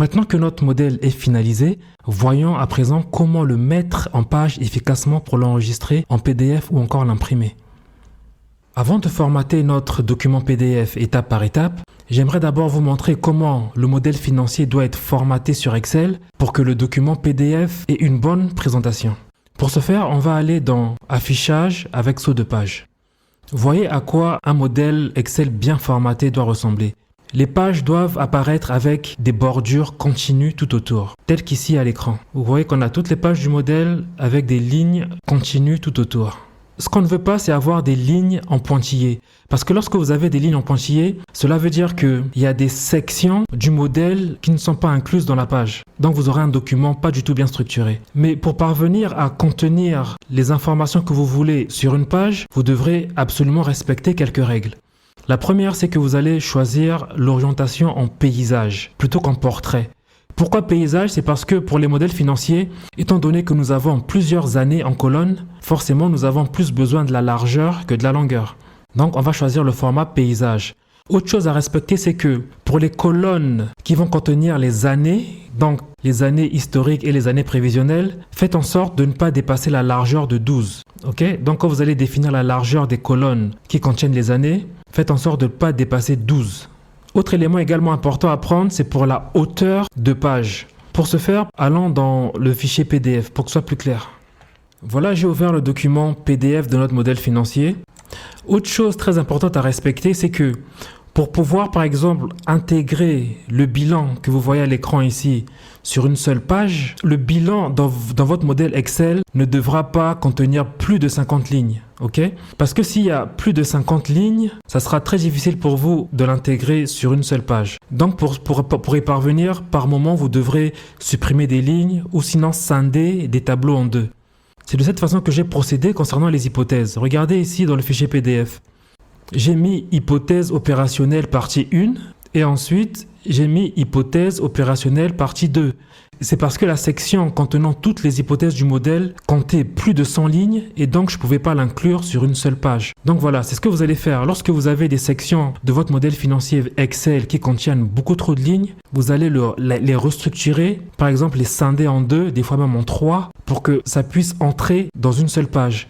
Maintenant que notre modèle est finalisé, voyons à présent comment le mettre en page efficacement pour l'enregistrer en PDF ou encore l'imprimer. Avant de formater notre document PDF étape par étape, j'aimerais d'abord vous montrer comment le modèle financier doit être formaté sur Excel pour que le document PDF ait une bonne présentation. Pour ce faire, on va aller dans Affichage avec saut de page. Voyez à quoi un modèle Excel bien formaté doit ressembler. Les pages doivent apparaître avec des bordures continues tout autour, telles qu'ici à l'écran. Vous voyez qu'on a toutes les pages du modèle avec des lignes continues tout autour. Ce qu'on ne veut pas, c'est avoir des lignes en pointillés. Parce que lorsque vous avez des lignes en pointillés, cela veut dire qu'il y a des sections du modèle qui ne sont pas incluses dans la page. Donc vous aurez un document pas du tout bien structuré. Mais pour parvenir à contenir les informations que vous voulez sur une page, vous devrez absolument respecter quelques règles. La première, c'est que vous allez choisir l'orientation en paysage plutôt qu'en portrait. Pourquoi paysage? C'est parce que pour les modèles financiers, étant donné que nous avons plusieurs années en colonne, forcément nous avons plus besoin de la largeur que de la longueur. Donc on va choisir le format paysage. Autre chose à respecter, c'est que pour les colonnes qui vont contenir les années, donc les années historiques et les années prévisionnelles, faites en sorte de ne pas dépasser la largeur de 12. Ok? Donc quand vous allez définir la largeur des colonnes qui contiennent les années, faites en sorte de ne pas dépasser 12. Autre élément également important à prendre, c'est pour la hauteur de page. Pour ce faire, allons dans le fichier PDF pour que ce soit plus clair. Voilà, j'ai ouvert le document PDF de notre modèle financier. Autre chose très importante à respecter, c'est que pour pouvoir par exemple intégrer le bilan que vous voyez à l'écran ici sur une seule page, le bilan dans votre modèle Excel ne devra pas contenir plus de 50 lignes. Okay? Parce que s'il y a plus de 50 lignes, ça sera très difficile pour vous de l'intégrer sur une seule page. Donc pour y parvenir, par moment, vous devrez supprimer des lignes ou sinon scinder des tableaux en deux. C'est de cette façon que j'ai procédé concernant les hypothèses. Regardez ici dans le fichier PDF. J'ai mis hypothèse opérationnelle partie 1 et ensuite j'ai mis hypothèse opérationnelle partie 2. C'est parce que la section contenant toutes les hypothèses du modèle comptait plus de 100 lignes et donc je ne pouvais pas l'inclure sur une seule page. Donc voilà, c'est ce que vous allez faire. Lorsque vous avez des sections de votre modèle financier Excel qui contiennent beaucoup trop de lignes, vous allez les restructurer, par exemple les scinder en deux, des fois même en trois, pour que ça puisse entrer dans une seule page.